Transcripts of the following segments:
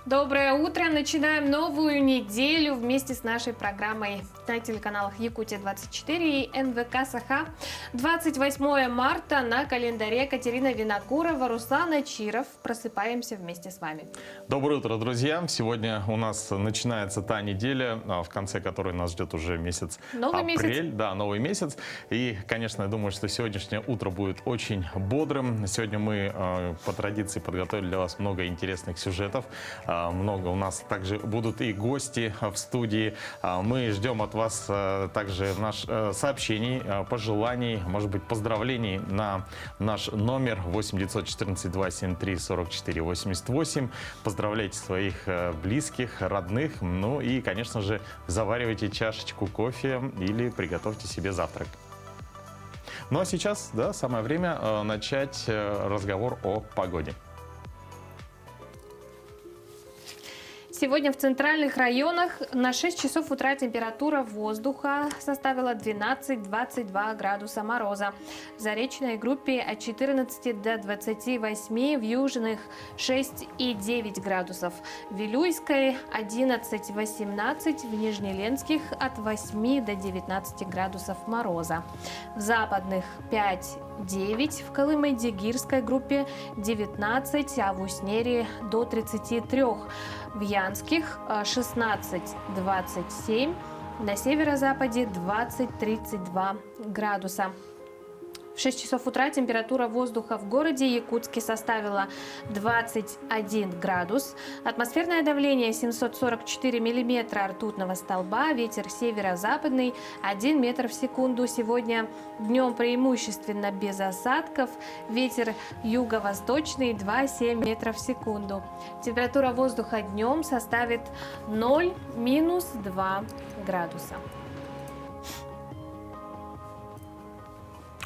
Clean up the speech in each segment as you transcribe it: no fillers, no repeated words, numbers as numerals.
Доброе утро! Начинаем новую неделю вместе с нашей программой на телеканалах Якутия-24 и НВК Саха. 28 марта на календаре. Катерина Винокурова, Руслан Чиров. Просыпаемся вместе с вами. Доброе утро, друзья! Сегодня у нас начинается та неделя, в конце которой нас ждет уже месяц апрель. Да, новый месяц. И, конечно, я думаю, что сегодняшнее утро будет очень бодрым. Сегодня мы по традиции подготовили для вас много интересных сюжетов. Много у нас также будут и гости в студии. Мы ждем от вас также сообщений, пожеланий, может быть, поздравлений на наш номер 8 914 273 44 88. Поздравляйте своих близких, родных. Ну и, конечно же, заваривайте чашечку кофе или приготовьте себе завтрак. Ну а сейчас, да, самое время начать разговор о погоде. Сегодня в центральных районах на 6 часов утра температура воздуха составила 12-22 градуса мороза. В заречной группе от 14 до 28, в южных 6,9 градусов. В Вилюйской 11-18, в Нижнеленских от 8 до 19 градусов мороза. В западных 5-9, в Колыме-Дегирской группе 19, а в Уснере до 33. В Янских 16-27, на северо-западе 20-32 градуса. В 6 часов утра температура воздуха в городе Якутске составила 21 градус. Атмосферное давление 744 миллиметра ртутного столба. Ветер северо-западный 1 метр в секунду. Сегодня днем преимущественно без осадков. Ветер юго-восточный 2,7 метров в секунду. Температура воздуха днем составит 0-2 градуса.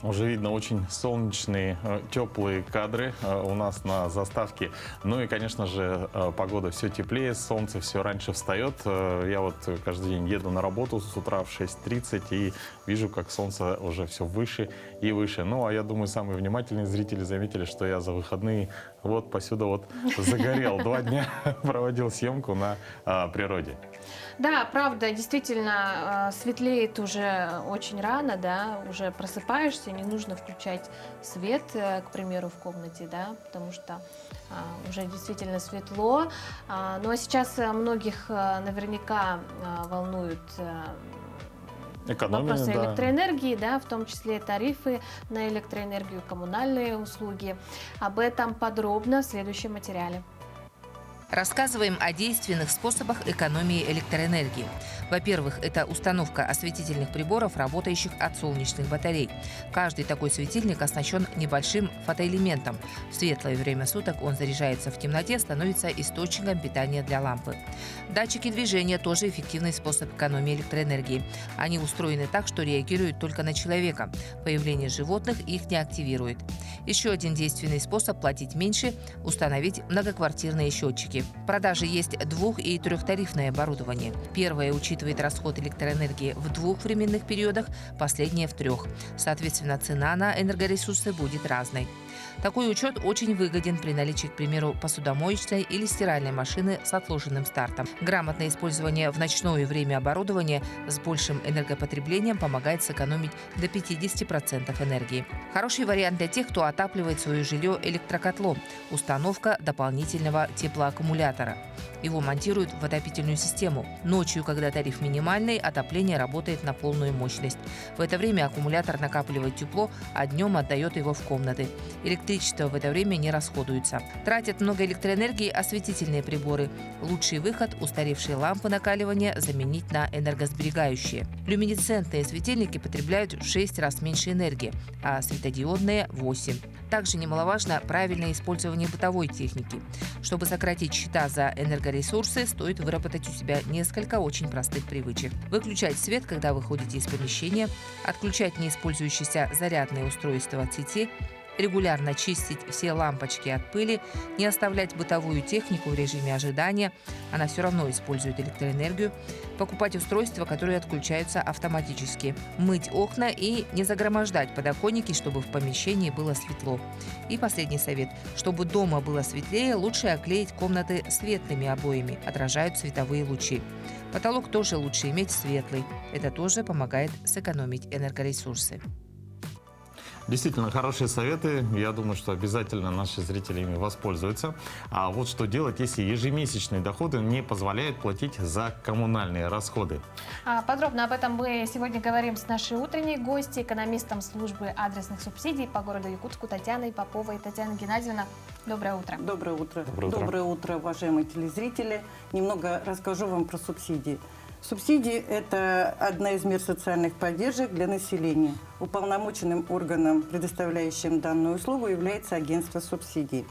Уже видно очень солнечные, теплые кадры у нас на заставке. Ну и, конечно же, погода все теплее, солнце все раньше встает. Я вот каждый день еду на работу с утра в 6:30 и вижу, как солнце уже все выше и выше. Ну, а я думаю, самые внимательные зрители заметили, что я за выходные вот посюда вот загорел. 2 дня проводил съемку на природе. Да, правда, действительно, светлеет уже очень рано, да, уже просыпаешься, не нужно включать свет, к примеру, в комнате, да, потому что уже действительно светло. Ну а сейчас многих наверняка волнуют вопросы электроэнергии, да, в том числе тарифы на электроэнергию, коммунальные услуги. Об этом подробно в следующем материале. Рассказываем о действенных способах экономии электроэнергии. Во-первых, это установка осветительных приборов, работающих от солнечных батарей. Каждый такой светильник оснащен небольшим фотоэлементом. В светлое время суток он заряжается в темноте, становится источником питания для лампы. Датчики движения – тоже эффективный способ экономии электроэнергии. Они устроены так, что реагируют только на человека. Появление животных их не активирует. Еще один действенный способ платить меньше – установить многоквартирные счетчики. В продаже есть 2- и 3-тарифное оборудование. Первое учитывает расход электроэнергии в 2 временных периодах, последнее в 3. Соответственно, цена на энергоресурсы будет разной. Такой учет очень выгоден при наличии, к примеру, посудомоечной или стиральной машины с отложенным стартом. Грамотное использование в ночное время оборудования с большим энергопотреблением помогает сэкономить до 50% энергии. Хороший вариант для тех, кто отапливает свое жилье электрокотлом – установка дополнительного теплоаккумулятора. Его монтируют в отопительную систему. Ночью, когда тариф минимальный, отопление работает на полную мощность. В это время аккумулятор накапливает тепло, а днем отдает его в комнаты. Электричество в это время не расходуется. Тратят много электроэнергии осветительные приборы. Лучший выход – устаревшие лампы накаливания заменить на энергосберегающие. Люминесцентные светильники потребляют в 6 раз меньше энергии, а светодиодные – 8. Также немаловажно правильное использование бытовой техники. Чтобы сократить счета за энергоресурсы, стоит выработать у себя несколько очень простых привычек. Выключать свет, когда выходите из помещения, отключать неиспользующиеся зарядные устройства от сети, регулярно чистить все лампочки от пыли, не оставлять бытовую технику в режиме ожидания, она все равно использует электроэнергию, покупать устройства, которые отключаются автоматически, мыть окна и не загромождать подоконники, чтобы в помещении было светло. И последний совет. Чтобы дома было светлее, лучше оклеить комнаты светлыми обоями, отражают световые лучи. Потолок тоже лучше иметь светлый. Это тоже помогает сэкономить энергоресурсы. Действительно, хорошие советы. Я думаю, что обязательно наши зрители ими воспользуются. А вот что делать, если ежемесячные доходы не позволяют платить за коммунальные расходы? Подробно об этом мы сегодня говорим с нашей утренней гостьей, экономистом службы адресных субсидий по городу Якутску Татьяной Поповой. Татьяна Геннадьевна, доброе утро. Доброе утро. Доброе утро. Доброе утро, уважаемые телезрители. Немного расскажу вам про субсидии. Субсидии – это одна из мер социальных поддержек для населения. Уполномоченным органом, предоставляющим данную услугу, является агентство субсидий.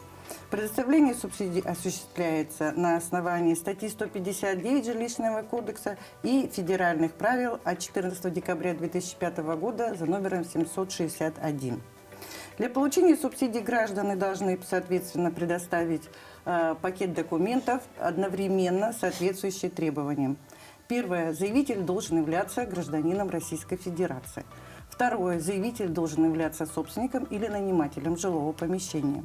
Предоставление субсидий осуществляется на основании статьи 159 Жилищного кодекса и федеральных правил от 14 декабря 2005 года за номером 761. Для получения субсидий граждане должны, соответственно, предоставить пакет документов, одновременно соответствующие требованиям. Первое. Заявитель должен являться гражданином Российской Федерации. Второе. Заявитель должен являться собственником или нанимателем жилого помещения.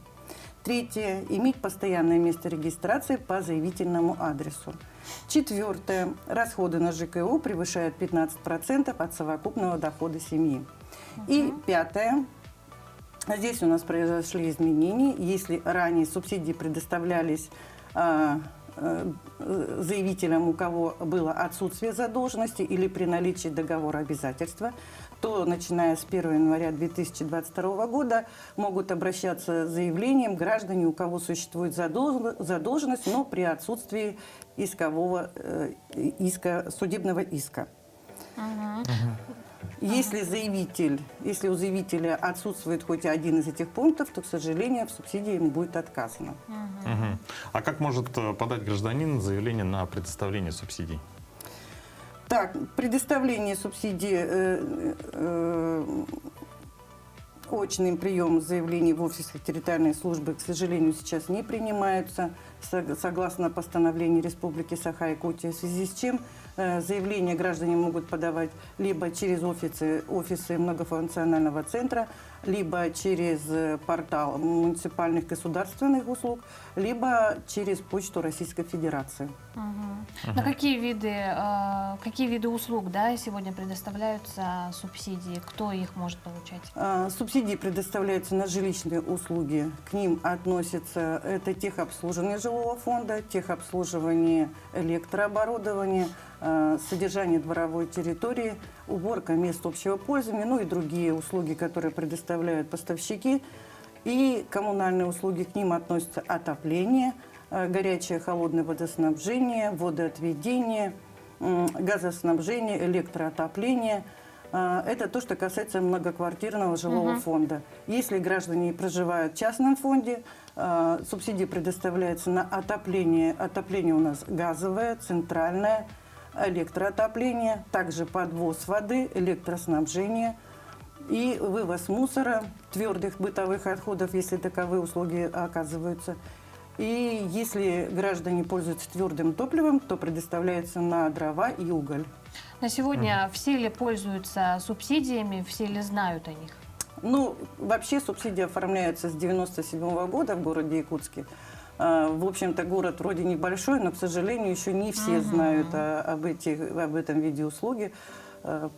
Третье. Иметь постоянное место регистрации по заявительному адресу. Четвертое. Расходы на ЖКУ превышают 15% от совокупного дохода семьи. И пятое. Здесь у нас произошли изменения. Если ранее субсидии предоставлялись заявителям, у кого было отсутствие задолженности или при наличии договора обязательства, то, начиная с 1 января 2022 года, могут обращаться с заявлением граждане, у кого существует задолженность, но при отсутствии судебного иска. Если у заявителя отсутствует хоть один из этих пунктов, то, к сожалению, в субсидии ему будет отказано. А как может подать гражданин заявление на предоставление субсидий? Так, предоставление субсидий, очным приемом заявлений в офисах территориальной службы, к сожалению, сейчас не принимаются, согласно постановлению Республики Саха-Якутия, в связи с чем заявления граждане могут подавать либо через офисы многофункционального центра, либо через портал муниципальных государственных услуг, либо через почту Российской Федерации. На какие виды услуг, да, сегодня предоставляются субсидии? Кто их может получать? Субсидии предоставляются на жилищные услуги. К ним относятся это техобслуживание жилого фонда, техобслуживание электрооборудования, содержание дворовой территории, уборка мест общего пользования, ну и другие услуги, которые предоставляют поставщики. И коммунальные услуги, к ним относятся отопление, горячее холодное водоснабжение, водоотведение, газоснабжение, электроотопление. Это то, что касается многоквартирного жилого фонда. Если граждане проживают в частном фонде, субсидии предоставляются на отопление. Отопление у нас газовое, центральное, электроотопление, также подвоз воды, электроснабжение и вывоз мусора, твердых бытовых отходов, если таковые услуги оказываются. И если граждане пользуются твердым топливом, то предоставляется на дрова и уголь. На сегодня все ли пользуются субсидиями, все ли знают о них? Ну, вообще субсидии оформляются с 1997 года в городе Якутске. В общем-то, город вроде небольшой, но, к сожалению, еще не все знают об этом виде услуги.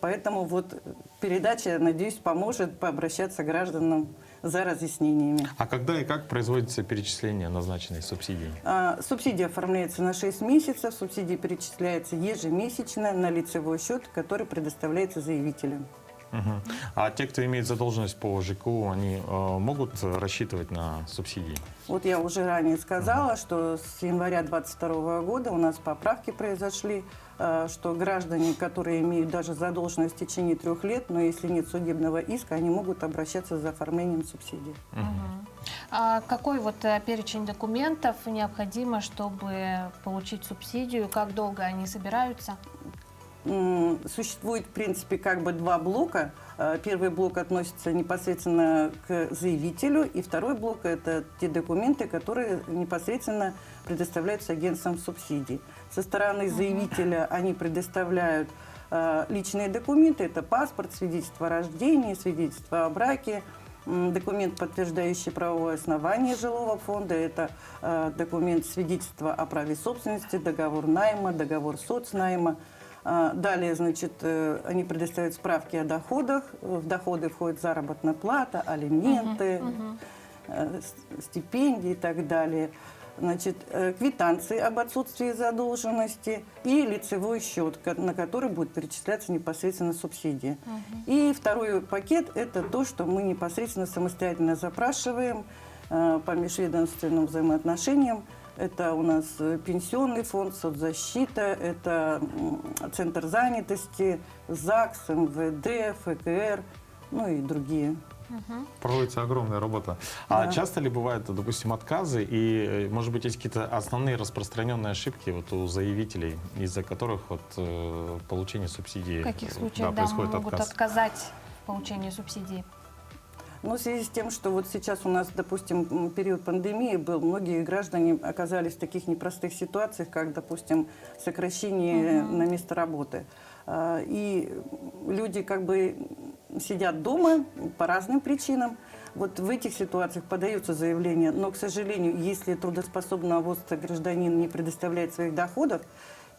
Поэтому вот передача, надеюсь, поможет пообращаться к гражданам за разъяснениями. А когда и как производится перечисление назначенной субсидии? Субсидия оформляется на 6 месяцев, субсидия перечисляется ежемесячно на лицевой счет, который предоставляется заявителям. А те, кто имеет задолженность по ЖКУ, они могут рассчитывать на субсидии? Вот я уже ранее сказала, что с января 2022 года у нас поправки произошли, что граждане, которые имеют даже задолженность в течение 3 лет, но если нет судебного иска, они могут обращаться за оформлением субсидий. А какой вот перечень документов необходимо, чтобы получить субсидию? Как долго они собираются? существует, в принципе, как бы два блока. Первый блок относится непосредственно к заявителю, и второй блок – это те документы, которые непосредственно предоставляются агентством субсидий. Со стороны заявителя они предоставляют личные документы – это паспорт, свидетельство о рождении, свидетельство о браке, документ, подтверждающий правовое основание жилого фонда, это документ свидетельства о праве собственности, договор найма, договор соцнайма. Далее, значит, они предоставляют справки о доходах. В доходы входит заработная плата, алименты, стипендии и так далее. Значит, квитанции об отсутствии задолженности и лицевой счет, на который будет перечисляться непосредственно субсидии. И второй пакет – это то, что мы непосредственно самостоятельно запрашиваем по межведомственным взаимоотношениям. Это у нас пенсионный фонд, соцзащита, это Центр занятости, ЗАГС, МВД, ФКР, ну и другие. Проводится огромная работа. А часто ли бывают, допустим, отказы? И, может быть, есть какие-то основные распространенные ошибки вот у заявителей, из-за которых вот, получение субсидии В каких случаях происходит могут отказ? отказать в получении субсидии? Но в связи с тем, что вот сейчас у нас, допустим, период пандемии был, многие граждане оказались в таких непростых ситуациях, как, допустим, сокращение на место работы. И люди как бы сидят дома по разным причинам. Вот в этих ситуациях подаются заявления, но, к сожалению, если трудоспособного возраста гражданин не предоставляет своих доходов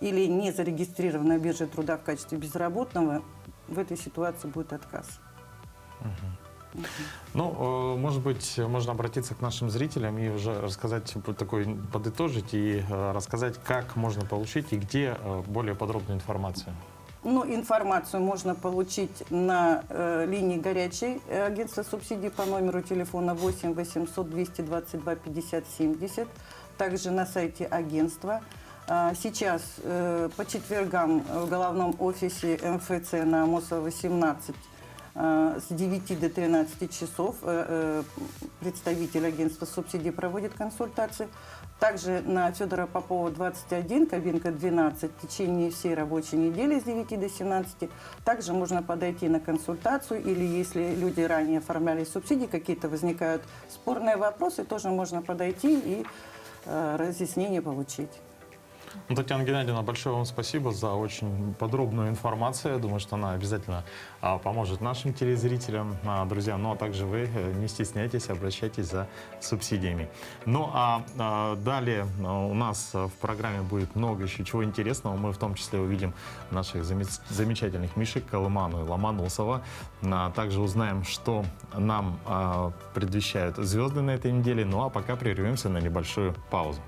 или не зарегистрирован на бирже труда в качестве безработного, в этой ситуации будет отказ. Ну, может быть, можно обратиться к нашим зрителям и уже рассказать, подытожить и рассказать, как можно получить и где более подробную информацию. Ну, информацию можно получить на линии горячей агентства субсидий по номеру телефона 8 800 222 50 70, также на сайте агентства. Сейчас по четвергам в головном офисе МФЦ на Амосова 18 с 9 до 13 часов представитель агентства субсидий проводит консультации. Также на Федора Попова 21, кабинка 12, в течение всей рабочей недели с 9 до 17. Также можно подойти на консультацию, или если люди ранее оформляли субсидии, какие-то возникают спорные вопросы, тоже можно подойти и разъяснение получить. Ну, Татьяна Геннадьевна, большое вам спасибо за очень подробную информацию. Я думаю, что она обязательно поможет нашим телезрителям, друзья. Ну, а также вы не стесняйтесь, обращайтесь за субсидиями. Ну, а далее у нас в программе будет много еще чего интересного. Мы в том числе увидим наших замечательных Мишек, Колыману и Ломоносова. Также узнаем, что нам предвещают звезды на этой неделе. Ну, а пока прервемся на небольшую паузу.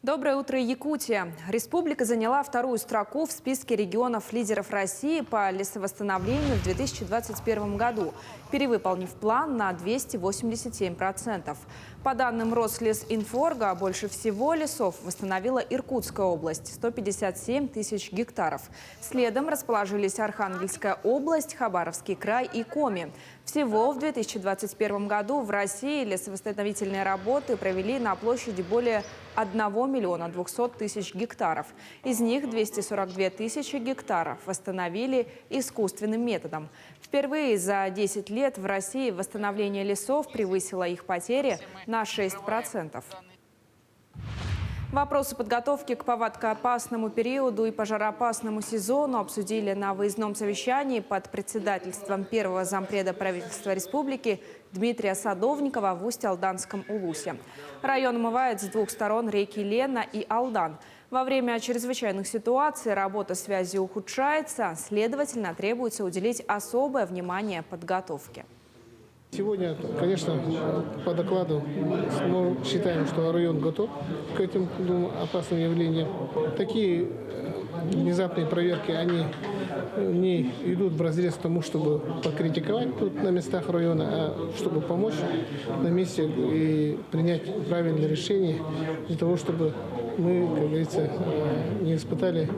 Доброе утро, Якутия. Республика заняла вторую строку в списке регионов-лидеров России по лесовосстановлению в 2021 году, перевыполнив план на 287%. По данным Рослесинфорга, больше всего лесов восстановила Иркутская область – 157 тысяч гектаров. Следом расположились Архангельская область, Хабаровский край и Коми. Всего в 2021 году в России лесовосстановительные работы провели на площади более 1 миллиона 200 тысяч гектаров. Из них 242 тысячи гектаров восстановили искусственным методом. Впервые за 10 лет в России восстановление лесов превысило их потери на 6%. Вопросы подготовки к повадкоопасному периоду и пожароопасному сезону обсудили на выездном совещании под председательством первого зампреда правительства республики Дмитрия Садовникова в Усть-Алданском Улусе. Район омывает с двух сторон реки Лена и Алдан. Во время чрезвычайных ситуаций работа связи ухудшается, следовательно, требуется уделить особое внимание подготовке. Сегодня, конечно, по докладу мы считаем, что район готов к этим опасным явлениям. Такие внезапные проверки, они не идут вразрез к тому, чтобы покритиковать тут на местах района, а чтобы помочь на месте и принять правильное решение для того, чтобы мы, как говорится, не испытали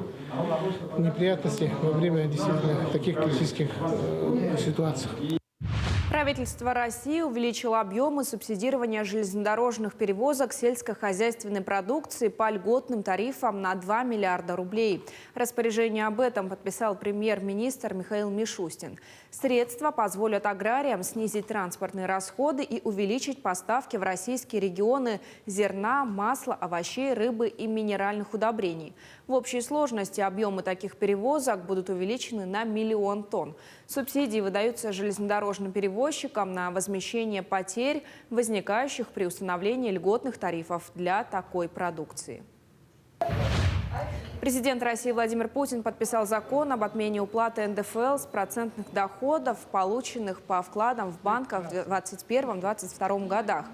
неприятностей во время действительно таких критических ситуаций. Правительство России увеличило объемы субсидирования железнодорожных перевозок сельскохозяйственной продукции по льготным тарифам на 2 миллиарда рублей. Распоряжение об этом подписал премьер-министр Михаил Мишустин. Средства позволят аграриям снизить транспортные расходы и увеличить поставки в российские регионы зерна, масла, овощей, рыбы и минеральных удобрений. В общей сложности объемы таких перевозок будут увеличены на 1 миллион тонн. Субсидии выдаются железнодорожным перевозчикам на возмещение потерь, возникающих при установлении льготных тарифов для такой продукции. Президент России Владимир Путин подписал закон об отмене уплаты НДФЛ с процентных доходов, полученных по вкладам в банках в 2021-2022 годах.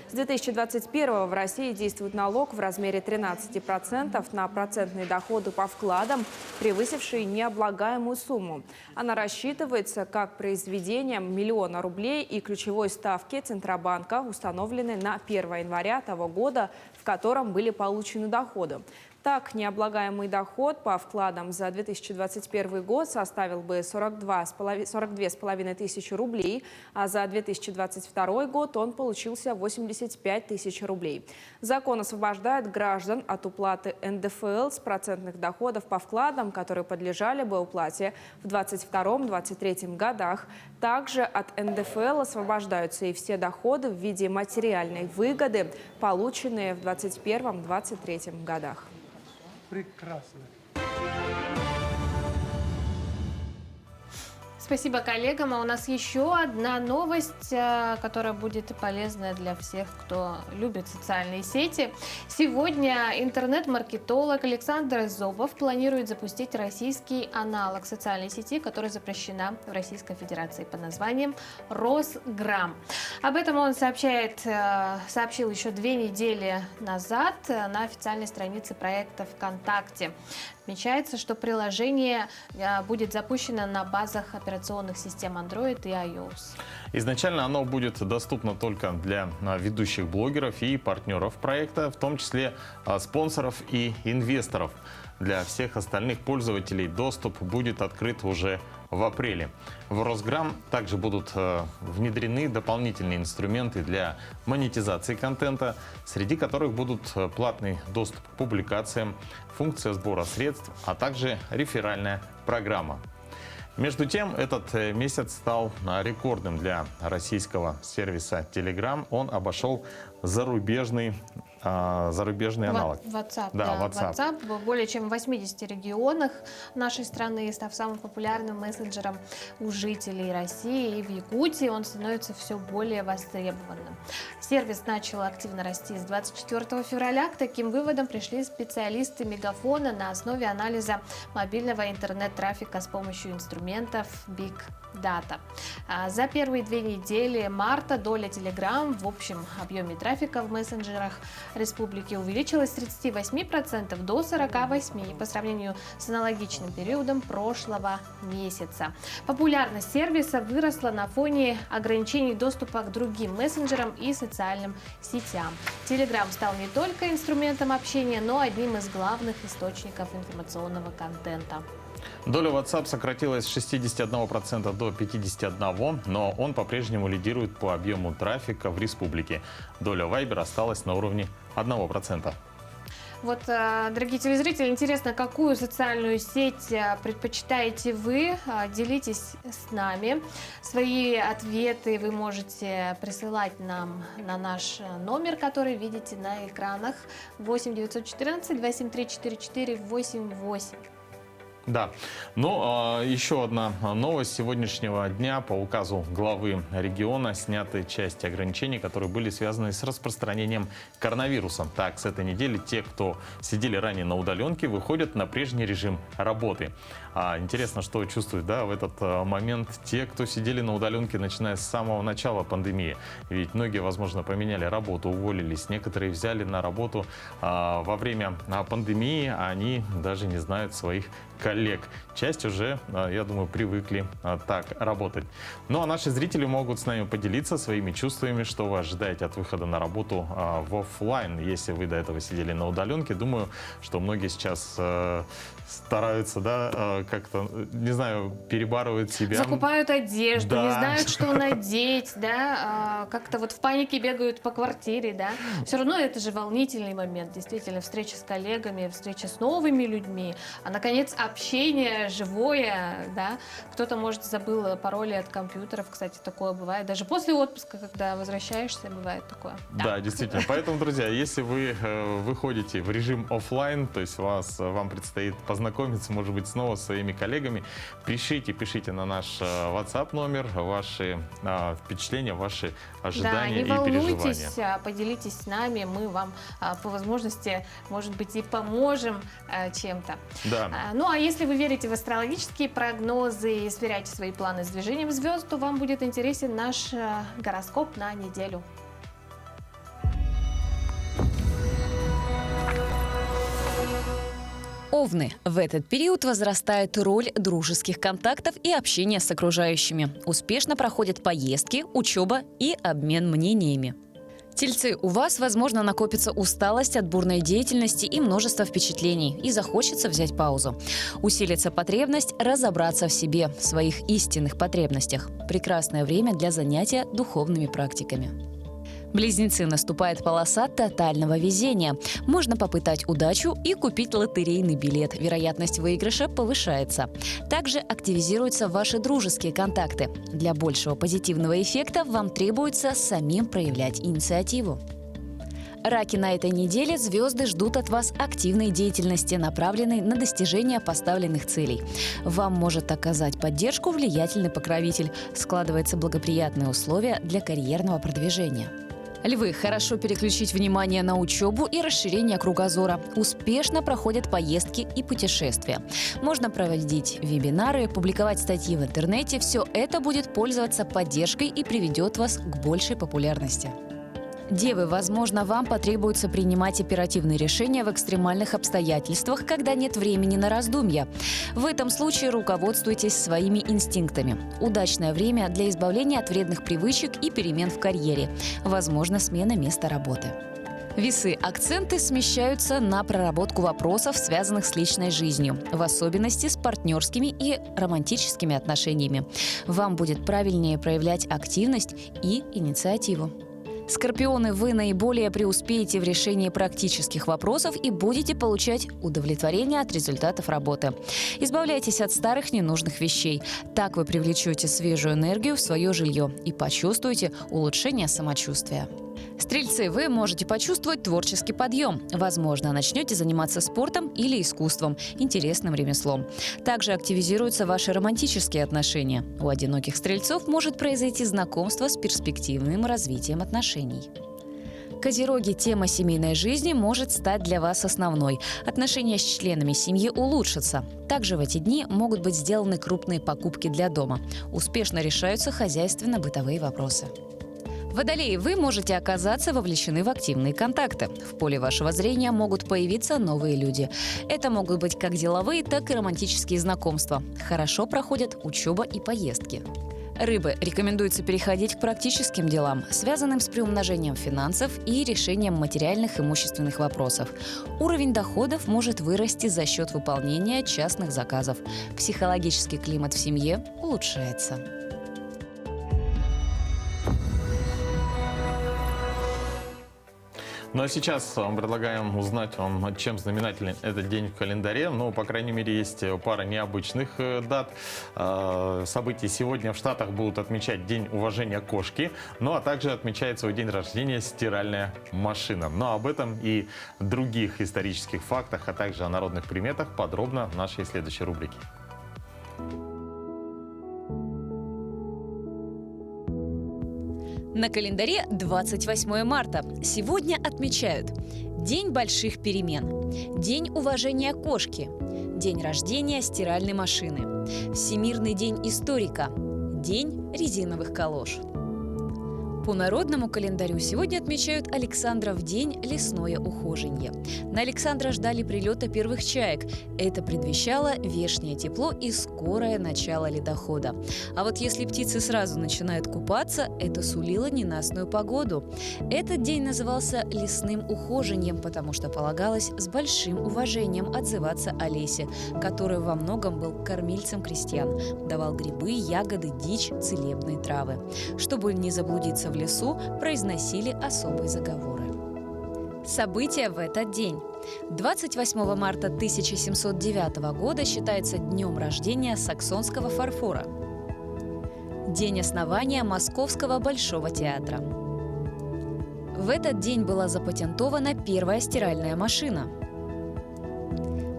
С 2021 в России действует налог в размере 13% на процентные доходы по вкладам, превысившие необлагаемую сумму. Она рассчитывается как произведением 1 миллиона рублей и ключевой ставки Центробанка, установленной на 1 января того года, в котором были получены доходы. Так, необлагаемый доход по вкладам за 2021 год составил бы 42,5 тысячи рублей, а за 2022 год он получился 85 тысяч рублей. Закон освобождает граждан от уплаты НДФЛ с процентных доходов по вкладам, которые подлежали бы уплате в 2022-2023 годах. Также от НДФЛ освобождаются и все доходы в виде материальной выгоды, полученные в 2021-2023 годах. Прекрасно. Спасибо коллегам. А у нас еще одна новость, которая будет полезна для всех, кто любит социальные сети. Сегодня интернет-маркетолог Александр Зобов планирует запустить российский аналог социальной сети, которая запрещена в Российской Федерации под названием Росграм. Об этом он сообщил еще 2 недели назад на официальной странице проекта ВКонтакте. Отмечается, что приложение будет запущено на базах операционных систем Android и iOS. Изначально оно будет доступно только для ведущих блогеров и партнеров проекта, в том числе спонсоров и инвесторов. Для всех остальных пользователей доступ будет открыт уже в апреле. В Росграм также будут внедрены дополнительные инструменты для монетизации контента, среди которых будут платный доступ к публикациям, функция сбора средств, а также реферальная программа. Между тем, этот месяц стал рекордным для российского сервиса Telegram. Он обошел зарубежный аналог. WhatsApp, да, WhatsApp более чем в 80 регионах нашей страны, став самым популярным мессенджером у жителей России. И в Якутии он становится все более востребованным. Сервис начал активно расти с 24 февраля. К таким выводам пришли специалисты Мегафона на основе анализа мобильного интернет-трафика с помощью инструментов Big Data. За первые 2 недели марта доля Telegram в общем объеме трафика в мессенджерах республики увеличилась с 38% до 48% по сравнению с аналогичным периодом прошлого месяца. Популярность сервиса выросла на фоне ограничений доступа к другим мессенджерам и социальным сетям. Telegram стал не только инструментом общения, но одним из главных источников информационного контента. Доля WhatsApp сократилась с 61% до 51%, но он по-прежнему лидирует по объему трафика в республике. Доля Viber осталась на уровне 1%. Вот, дорогие телезрители, интересно, какую социальную сеть предпочитаете вы? Делитесь с нами. Свои ответы вы можете присылать нам на наш номер, который видите на экранах. 8 914 273 4488. Да, но еще одна новость сегодняшнего дня. По указу главы региона сняты части ограничений, которые были связаны с распространением коронавируса. Так, с этой недели те, кто сидели ранее на удаленке, выходят на прежний режим работы. Интересно, что чувствуют в этот момент те, кто сидели на удаленке, начиная с самого начала пандемии. Ведь многие, возможно, поменяли работу, уволились. Некоторые взяли на работу во время пандемии, а они даже не знают своих коллег. коллег. Часть уже, я думаю, привыкли так работать. Ну а наши зрители могут с нами поделиться своими чувствами, что вы ожидаете от выхода на работу в офлайн. Если вы до этого сидели на удаленке, думаю, что многие сейчас стараются, да, как-то, не знаю, перебарывают себя. Закупают одежду, Да. не знают, что надеть, да, как-то вот в панике бегают по квартире, да. Все равно это же волнительный момент, действительно, встреча с коллегами, встреча с новыми людьми, а, наконец, общение живое, да. Кто-то, может, забыл пароли от компьютеров, кстати, такое бывает. Даже после отпуска, когда возвращаешься, бывает такое. Да, действительно. Поэтому, друзья, если вы выходите в режим офлайн, то есть вам предстоит познакомиться, может быть, снова со своими коллегами, пишите на наш WhatsApp номер ваши впечатления, ваши ожидания и Да, не переживания. волнуйтесь, поделитесь с нами, мы вам по возможности, может быть, и поможем чем-то. Да. Ну, а если вы верите в астрологические прогнозы и сверяете свои планы с движением звезд, то вам будет интересен наш гороскоп на неделю. Овны. В этот период возрастает роль дружеских контактов и общения с окружающими. Успешно проходят поездки, учеба и обмен мнениями. Тельцы, у вас, возможно, накопится усталость от бурной деятельности и множество впечатлений, и захочется взять паузу. Усилится потребность разобраться в себе, в своих истинных потребностях. Прекрасное время для занятия духовными практиками. Близнецы, наступает полоса тотального везения. Можно попытать удачу и купить лотерейный билет. Вероятность выигрыша повышается. Также активизируются ваши дружеские контакты. Для большего позитивного эффекта вам требуется самим проявлять инициативу. Раки, на этой неделе звезды ждут от вас активной деятельности, направленной на достижение поставленных целей. Вам может оказать поддержку влиятельный покровитель. Складываются благоприятные условия для карьерного продвижения. Львы, хорошо переключить внимание на учебу и расширение кругозора. Успешно проходят поездки и путешествия. Можно проводить вебинары, публиковать статьи в интернете. Все это будет пользоваться поддержкой и приведет вас к большей популярности. Девы, возможно, вам потребуется принимать оперативные решения в экстремальных обстоятельствах, когда нет времени на раздумья. В этом случае руководствуйтесь своими инстинктами. Удачное время для избавления от вредных привычек и перемен в карьере. Возможно, смена места работы. Весы. Акценты смещаются на проработку вопросов, связанных с личной жизнью, в особенности с партнерскими и романтическими отношениями. Вам будет правильнее проявлять активность и инициативу. Скорпионы, вы наиболее преуспеете в решении практических вопросов и будете получать удовлетворение от результатов работы. Избавляйтесь от старых ненужных вещей. Так вы привлечете свежую энергию в свое жилье и почувствуете улучшение самочувствия. Стрельцы, вы можете почувствовать творческий подъем. Возможно, начнете заниматься спортом или искусством, интересным ремеслом. Также активизируются ваши романтические отношения. У одиноких стрельцов может произойти знакомство с перспективным развитием отношений. Козероги, тема семейной жизни может стать для вас основной. Отношения с членами семьи улучшатся. Также в эти дни могут быть сделаны крупные покупки для дома. Успешно решаются хозяйственно-бытовые вопросы. Водолеи, вы можете оказаться вовлечены в активные контакты. В поле вашего зрения могут появиться новые люди. Это могут быть как деловые, так и романтические знакомства. Хорошо проходят учеба и поездки. Рыбы, рекомендуется переходить к практическим делам, связанным с приумножением финансов и решением материальных имущественных вопросов. Уровень доходов может вырасти за счет выполнения частных заказов. Психологический климат в семье улучшается. Ну а сейчас мы предлагаем узнать вам, чем знаменателен этот день в календаре. Ну, по крайней мере, есть пара необычных дат. Событий сегодня в Штатах будут отмечать День уважения кошки, ну а также отмечает свой день рождения стиральная машина. Но об этом и других исторических фактах, а также о народных приметах подробно в нашей следующей рубрике. На календаре 28 марта. Сегодня отмечают День больших перемен, День уважения кошки, День рождения стиральной машины, Всемирный день историка, День резиновых калош. По народному календарю сегодня отмечают Александров день – лесное ухоженье. На Александра ждали прилета первых чаек. Это предвещало вешнее тепло и скорое начало ледохода. А вот если птицы сразу начинают купаться, это сулило ненастную погоду. Этот день назывался лесным ухоженьем, потому что полагалось с большим уважением отзываться о лесе, который во многом был кормильцем крестьян, давал грибы, ягоды, дичь, целебные травы. Чтобы не заблудиться в лесу, произносили особые заговоры. События в этот день. 28 марта 1709 года считается днем рождения саксонского фарфора. День основания Московского Большого театра. В этот день была запатентована первая стиральная машина.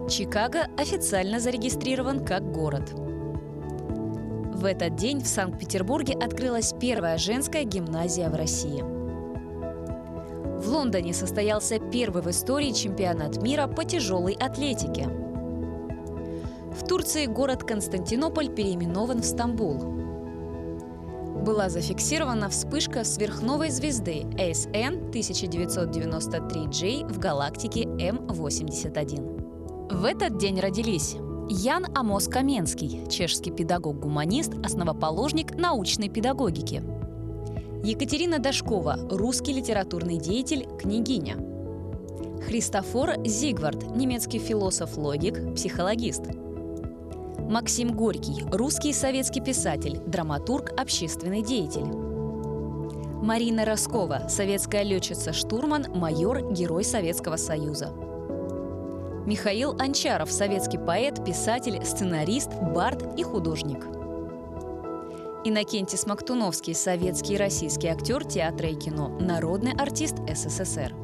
Чикаго официально зарегистрирован как город. В этот день в Санкт-Петербурге открылась первая женская гимназия в России. В Лондоне состоялся первый в истории чемпионат мира по тяжелой атлетике. В Турции город Константинополь переименован в Стамбул. Была зафиксирована вспышка сверхновой звезды ASN 1993J в галактике М81. В этот день родились Ян Амос Каменский, чешский педагог-гуманист, основоположник научной педагогики. Екатерина Дашкова, русский литературный деятель, княгиня. Христофор Зигвард, немецкий философ-логик, психологист. Максим Горький, русский и советский писатель, драматург, общественный деятель. Марина Роскова, советская летчица-штурман, майор, Герой Советского Союза. Михаил Анчаров, советский поэт, писатель, сценарист, бард и художник. Иннокентий Смоктуновский, советский и российский актер театра и кино, народный артист СССР.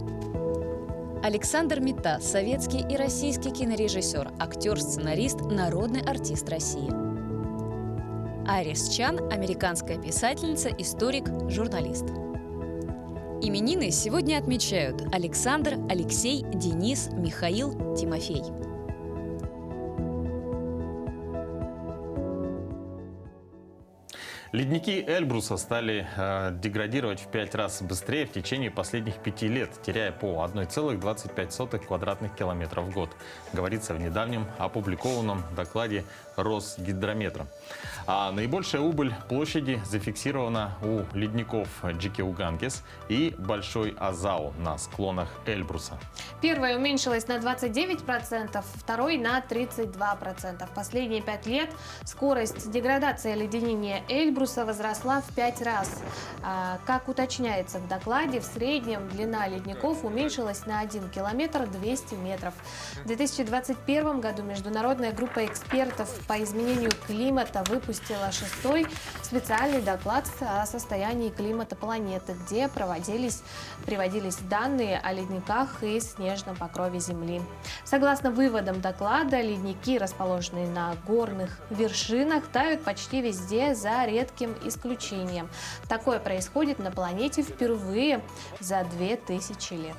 Александр Мита, советский и российский кинорежиссер, актер, сценарист, народный артист России. Айрис Чан, американская писательница, историк, журналист. Именины сегодня отмечают Александр, Алексей, Денис, Михаил, Тимофей. Ледники Эльбруса стали деградировать в 5 раз быстрее в течение последних 5 лет, теряя по 1,25 квадратных километров в год, говорится в недавнем опубликованном докладе Росгидрометра. А наибольшая убыль площади зафиксирована у ледников Джикеуганкес и Большой Азау на склонах Эльбруса. Первый уменьшилась на 29%, второй на 32%. В последние 5 лет скорость деградации оледенения Эльбруса возросла в 5 раз. Как уточняется в докладе, в среднем длина ледников уменьшилась на 1 километр 200 метров. В 2021 году международная группа экспертов по изменению климата выпустила 6-й специальный доклад о состоянии климата планеты, где приводились данные о ледниках и снежном покрове Земли. Согласно выводам доклада, ледники, расположенные на горных вершинах, тают почти везде, за редким исключением. Такое происходит на планете впервые за 2000 лет.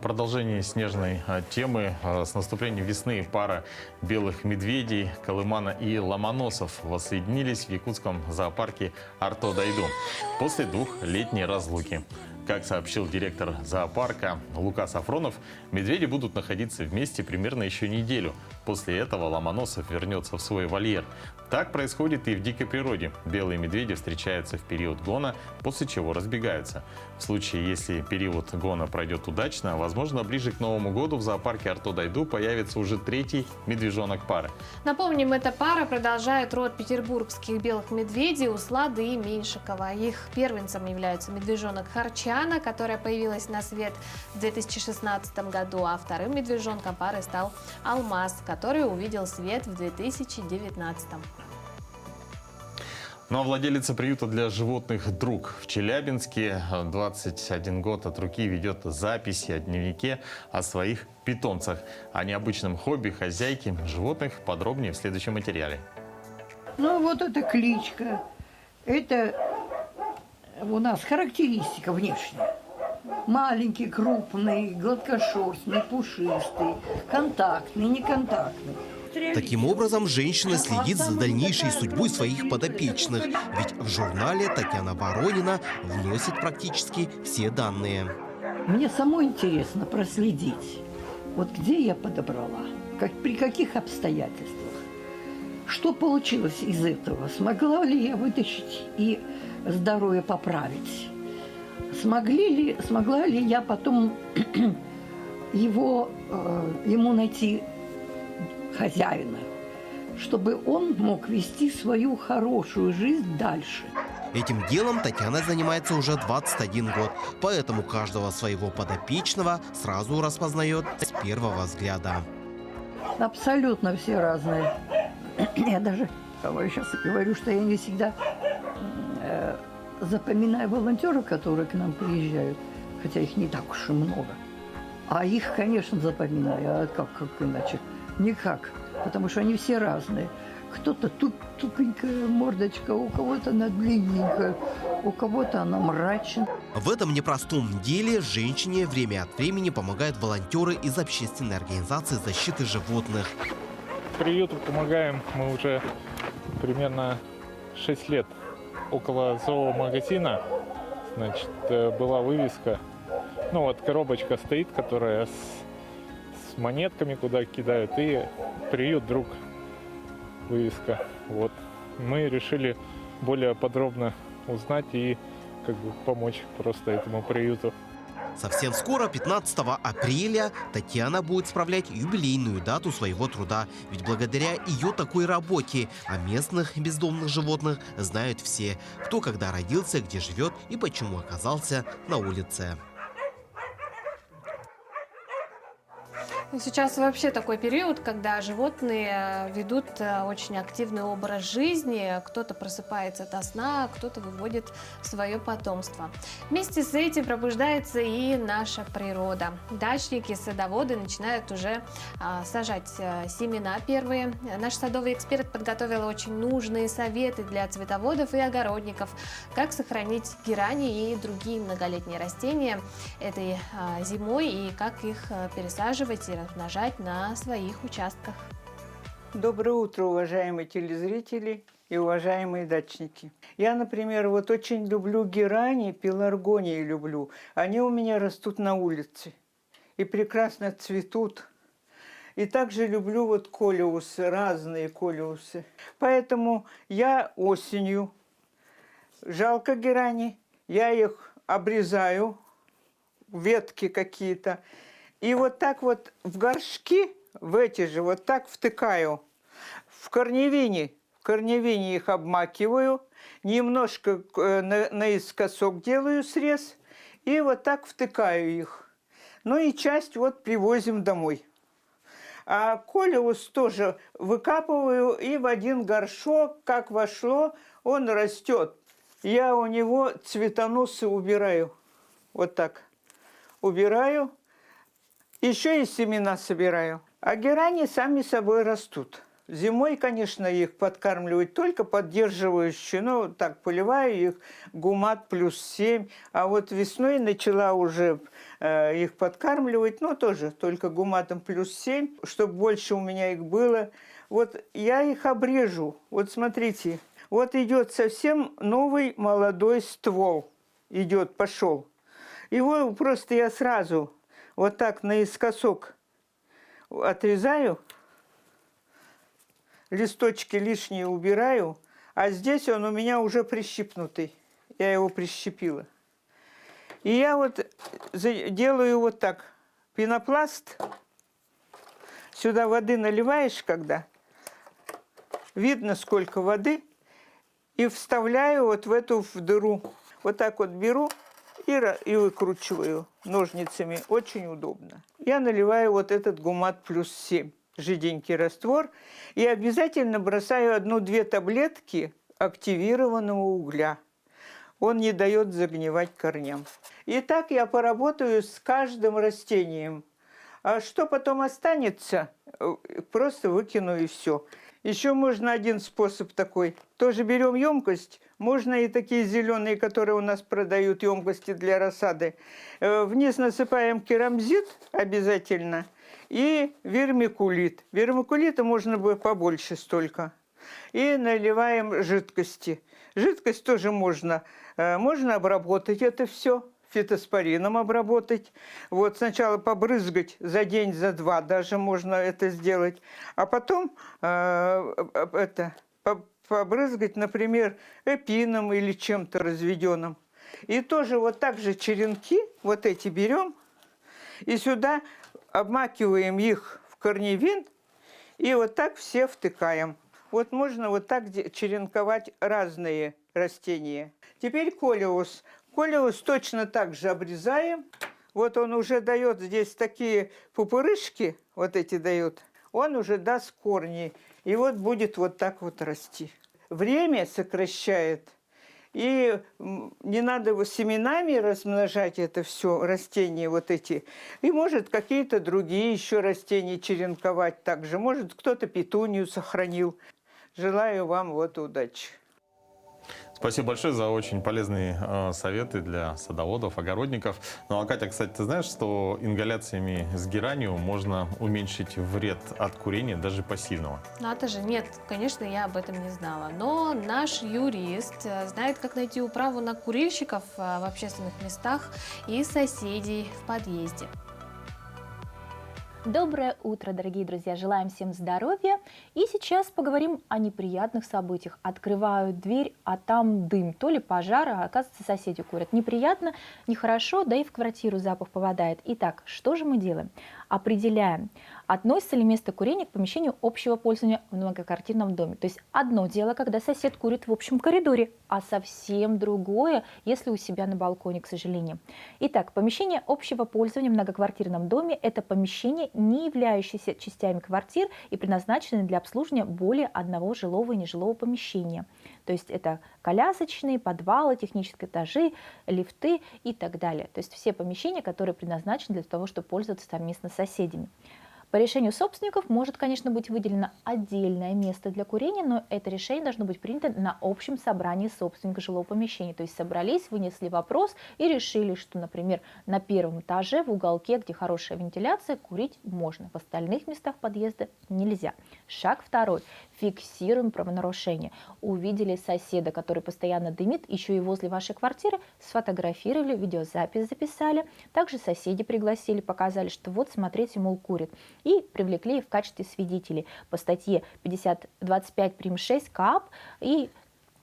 Продолжение снежной темы. С наступлением весны пара белых медведей, колымана и ломоносов воссоединились в якутском зоопарке Арто-Дайду после 2-летней разлуки. Как сообщил директор зоопарка Лука Сафронов, медведи будут находиться вместе примерно еще неделю. После этого Ломоносов вернется в свой вольер. Так происходит и в дикой природе. Белые медведи встречаются в период гона, после чего разбегаются. В случае, если период гона пройдет удачно, возможно, ближе к Новому году в зоопарке Арто-Дайду появится уже 3-й медвежонок пары. Напомним, эта пара продолжает род петербургских белых медведей Услады и Меньшикова. Их первенцем являются медвежонок Харчана, которая появилась на свет в 2016 году, а вторым медвежонком пары стал Алмаз, который увидел свет в 2019. Ну а владелица приюта для животных «Друг» в Челябинске 21 год от руки ведет записи о дневнике о своих питомцах. О необычном хобби хозяйки животных подробнее в следующем материале. Ну вот это кличка. Это у нас характеристика внешняя. Маленький, крупный, гладкошерстный, пушистый, контактный, неконтактный. Таким образом, женщина следит за дальнейшей судьбой своих подопечных. Ведь в журнале Татьяна Воронина вносит практически все данные. Мне самой интересно проследить, вот где я подобрала, при каких обстоятельствах, что получилось из этого, смогла ли я вытащить и здоровье поправить, смогла ли я потом ему найти хозяина, чтобы он мог вести свою хорошую жизнь дальше. Этим делом Татьяна занимается уже 21 год, поэтому каждого своего подопечного сразу распознает с первого взгляда. Абсолютно все разные. Я даже сейчас говорю, что я не всегда запоминаю волонтеров, которые к нам приезжают, хотя их не так уж и много. А их, конечно, запоминаю, а как иначе? Никак, потому что они все разные. Кто-то тупенькая мордочка, у кого-то она длинненькая, у кого-то она мрачная. В этом непростом деле женщине время от времени помогают волонтеры из общественной организации защиты животных. Приюту помогаем мы уже примерно 6 лет. Около зоомагазина, значит, была вывеска. Ну вот коробочка стоит, которая с монетками, куда кидают, и приют «Друг». Вывеска. Вот. Мы решили более подробно узнать и помочь просто этому приюту. Совсем скоро, 15 апреля, Татьяна будет справлять юбилейную дату своего труда. Ведь благодаря ее такой работе о местных бездомных животных знают все, кто когда родился, где живет и почему оказался на улице. Сейчас вообще такой период, когда животные ведут очень активный образ жизни. Кто-то просыпается ото сна, кто-то выводит свое потомство. Вместе с этим пробуждается и наша природа. Дачники, садоводы начинают уже сажать семена первые. Наш садовый эксперт подготовил очень нужные советы для цветоводов и огородников, как сохранить герани и другие многолетние растения этой зимой и как их пересаживать и размножать на своих участках. Доброе утро, уважаемые телезрители и уважаемые дачники. Я, например, вот очень люблю герани, пеларгонии люблю. Они у меня растут на улице и прекрасно цветут. И также люблю вот колеусы, разные колеусы. Поэтому я осенью, жалко герани, я их обрезаю, ветки какие-то, и вот так вот в горшки, в эти же, вот так втыкаю. В корневине их обмакиваю, немножко наискосок делаю срез, и вот так втыкаю их. Ну и часть вот привозим домой. А колеус тоже выкапываю и в один горшок, как вошло, он растет. Я у него цветоносы убираю, вот так убираю. Еще и семена собираю. А герани сами собой растут. Зимой, конечно, их подкармливать только поддерживающие. Ну, так, поливаю их, гумат +7. А вот весной начала уже их подкармливать, но тоже только гуматом +7, чтобы больше у меня их было. Вот я их обрежу. Вот смотрите, вот идет совсем новый молодой ствол. Идет, пошел. Его просто я сразу... Вот так наискосок отрезаю, листочки лишние убираю, а здесь он у меня уже прищипнутый. Я его прищепила. И я вот делаю вот так. Пенопласт. Сюда воды наливаешь, когда видно, сколько воды, и вставляю вот в эту дыру. Вот так вот беру и выкручиваю ножницами. Очень удобно. Я наливаю вот этот гумат +7, жиденький раствор, и обязательно бросаю 1-2 таблетки активированного угля. Он не дает загнивать корням. И так я поработаю с каждым растением. А что потом останется, просто выкину и все. Еще можно один способ такой. Тоже берем емкость. Можно и такие зеленые, которые у нас продают, емкости для рассады. Вниз насыпаем керамзит обязательно. и вермикулит. Вермикулита можно бы побольше столько. И наливаем жидкости. Жидкость тоже можно обработать это все. Фитоспорином обработать. Вот сначала побрызгать за день, за два даже можно это сделать. А потом побрызгать, например, эпином или чем-то разведенным. И тоже вот так же черенки, вот эти берем, и сюда обмакиваем их в корневин, и вот так все втыкаем. Вот можно вот так черенковать разные растения. Теперь колеус. Колеус точно так же обрезаем. Вот он уже дает здесь такие пупырышки, вот эти дают. Он уже даст корни. И вот будет вот так вот расти. Время сокращает. И не надо его семенами размножать это все, растения вот эти. И может какие-то другие еще растения черенковать также. Может кто-то петунию сохранил. Желаю вам вот удачи. Спасибо большое за очень полезные советы для садоводов, огородников. Ну а, Катя, кстати, ты знаешь, что ингаляциями с геранью можно уменьшить вред от курения, даже пассивного? Надо же, нет, конечно, я об этом не знала. Но наш юрист знает, как найти управу на курильщиков в общественных местах и соседей в подъезде. Доброе утро, дорогие друзья! Желаем всем здоровья. И сейчас поговорим о неприятных событиях. Открывают дверь, а там дым. То ли пожар, а оказывается, соседи курят. Неприятно, нехорошо, да и в квартиру запах попадает. Итак, что же мы делаем? Определяем, относится ли место курения к помещению общего пользования в многоквартирном доме. То есть одно дело, когда сосед курит в общем коридоре, а совсем другое, если у себя на балконе, к сожалению. Итак, помещение общего пользования в многоквартирном доме – это помещение, не являющееся частями квартир и предназначенное для обслуживания более одного жилого и нежилого помещения. То есть это колясочные, подвалы, технические этажи, лифты и так далее. То есть все помещения, которые предназначены для того, чтобы пользоваться совместно с соседями. По решению собственников может, конечно, быть выделено отдельное место для курения, но это решение должно быть принято на общем собрании собственников жилого помещения. То есть собрались, вынесли вопрос и решили, что, например, на первом этаже в уголке, где хорошая вентиляция, курить можно. В остальных местах подъезда нельзя. Шаг второй. Фиксируем правонарушение. Увидели соседа, который постоянно дымит, еще и возле вашей квартиры, сфотографировали, видеозапись записали. Также соседи пригласили, показали, что вот, смотрите, мол, курит. И привлекли их в качестве свидетелей по статье 25 прим. 6 КАП и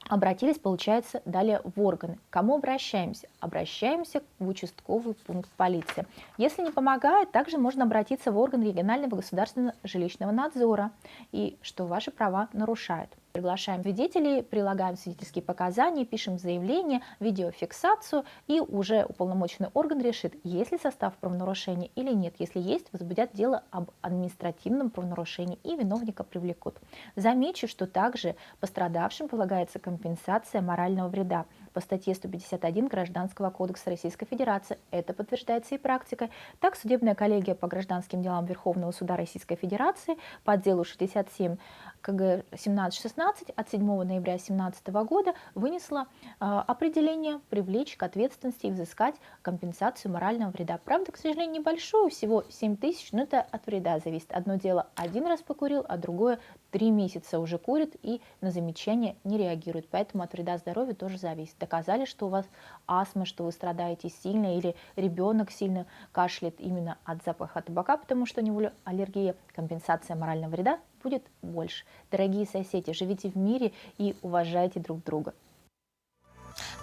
обратились, получается, далее в органы. К кому обращаемся? Обращаемся в участковый пункт полиции. Если не помогает, также можно обратиться в орган регионального государственного жилищного надзора, и что ваши права нарушают. Приглашаем свидетелей, прилагаем свидетельские показания, пишем заявление, видеофиксацию, и уже уполномоченный орган решит, есть ли состав правонарушения или нет. Если есть, возбудят дело об административном правонарушении и виновника привлекут. Замечу, что также пострадавшим полагается компенсация морального вреда по статье 151 Гражданского кодекса Российской Федерации. Это подтверждается и практикой. Так, судебная коллегия по гражданским делам Верховного суда Российской Федерации по делу 67 КГ 1716 от 7 ноября 2017 года вынесла определение привлечь к ответственности и взыскать компенсацию морального вреда. Правда, к сожалению, небольшую, всего 7 тысяч, но это от вреда зависит. Одно дело один раз покурил, а другое 3 месяца уже курит и на замечания не реагирует. Поэтому от вреда здоровью тоже зависит. Доказали, что у вас астма, что вы страдаете сильно, или ребенок сильно кашляет именно от запаха табака, потому что у него аллергия, компенсация морального вреда будет больше. Дорогие соседи, живите в мире и уважайте друг друга.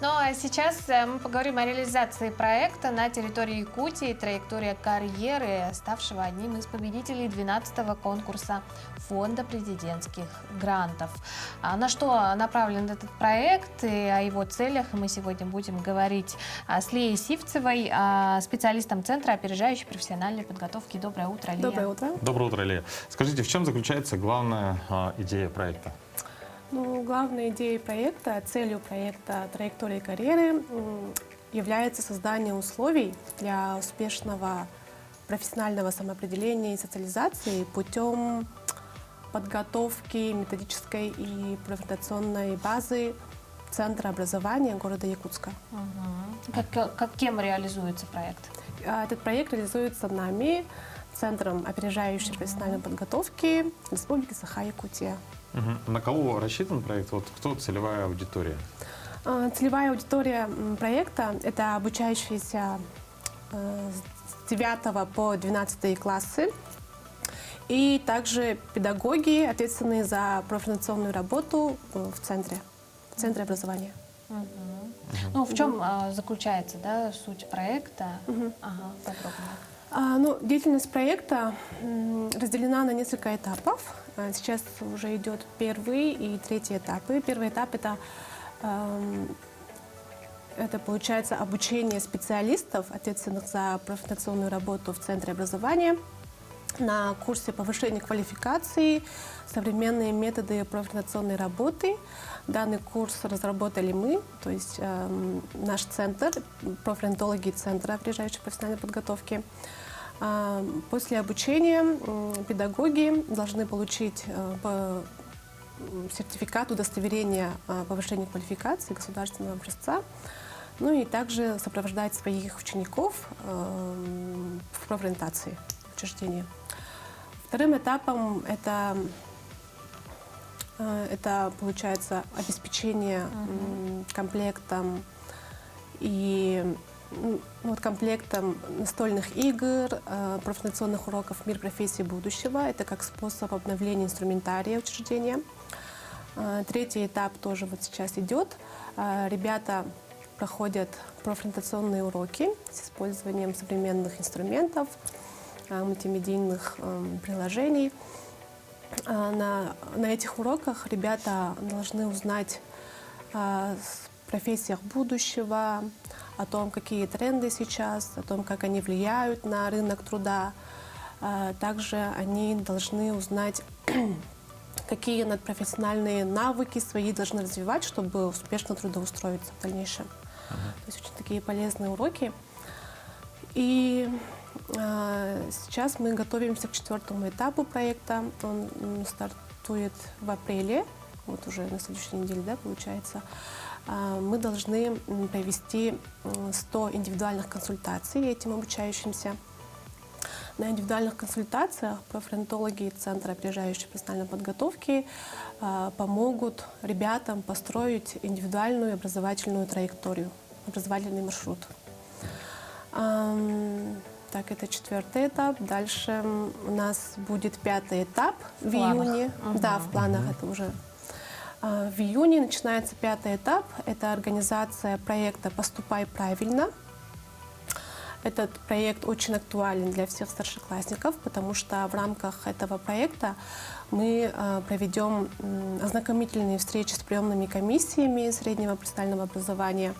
Ну а сейчас мы поговорим о реализации проекта на территории Якутии «Траектория карьеры», ставшего одним из победителей 12-го конкурса Фонда президентских грантов. На что направлен этот проект и о его целях мы сегодня будем говорить с Лией Сивцевой, специалистом Центра опережающей профессиональной подготовки. Доброе утро, Лия. Доброе утро. Доброе утро, Лия. Скажите, в чем заключается главная идея проекта? Ну, главной идеей проекта, целью проекта «Траектория карьеры» является создание условий для успешного профессионального самоопределения и социализации путем подготовки методической и презентационной базы Центра образования города Якутска. Кем реализуется проект? Этот проект реализуется нами, Центром опережающей профессиональной подготовки Республики Саха-Якутия. На кого рассчитан проект? Вот кто целевая аудитория? Целевая аудитория проекта – это обучающиеся с 9 по 12 классы и также педагоги, ответственные за профориентационную работу в центре образования. Ну, в чем заключается, да, суть проекта? Попробуем. Ну, деятельность проекта разделена на несколько этапов. Сейчас уже идет первый и третий этапы. Первый этап это получается обучение специалистов, ответственных за профориентационную работу в центре образования, на курсе повышения квалификации, современные методы профориентационной работы. Данный курс разработали мы, то есть наш центр, профориентологи Центра опережающей профессиональной подготовки. После обучения педагоги должны получить сертификат удостоверения повышения квалификации государственного образца, ну и также сопровождать своих учеников в профориентации учреждения. Вторым этапом это получается обеспечение комплектом комплектом настольных игр, профориентационных уроков «Мир профессии будущего». Это как способ обновления инструментария учреждения. Третий этап тоже вот сейчас идет. Ребята проходят профориентационные уроки с использованием современных инструментов, мультимедийных приложений. На этих уроках ребята должны узнать о профессиях будущего, о том, какие тренды сейчас, о том, как они влияют на рынок труда. Также они должны узнать, какие надпрофессиональные навыки свои должны развивать, чтобы успешно трудоустроиться в дальнейшем. То есть очень такие полезные уроки. И сейчас мы готовимся к 4-му этапу проекта. Он стартует в апреле, вот уже на следующей неделе, да, получается. Мы должны провести 100 индивидуальных консультаций этим обучающимся. На индивидуальных консультациях профориентологи Центра опережающей профессиональной подготовки помогут ребятам построить индивидуальную образовательную траекторию, образовательный маршрут. Так, это 4-й этап. Дальше у нас будет 5-й этап в июне. Да, в планах это уже. В июне начинается 5-й этап. Это организация проекта «Поступай правильно». Этот проект очень актуален для всех старшеклассников, потому что в рамках этого проекта мы проведем ознакомительные встречи с приемными комиссиями среднего профессионального образования,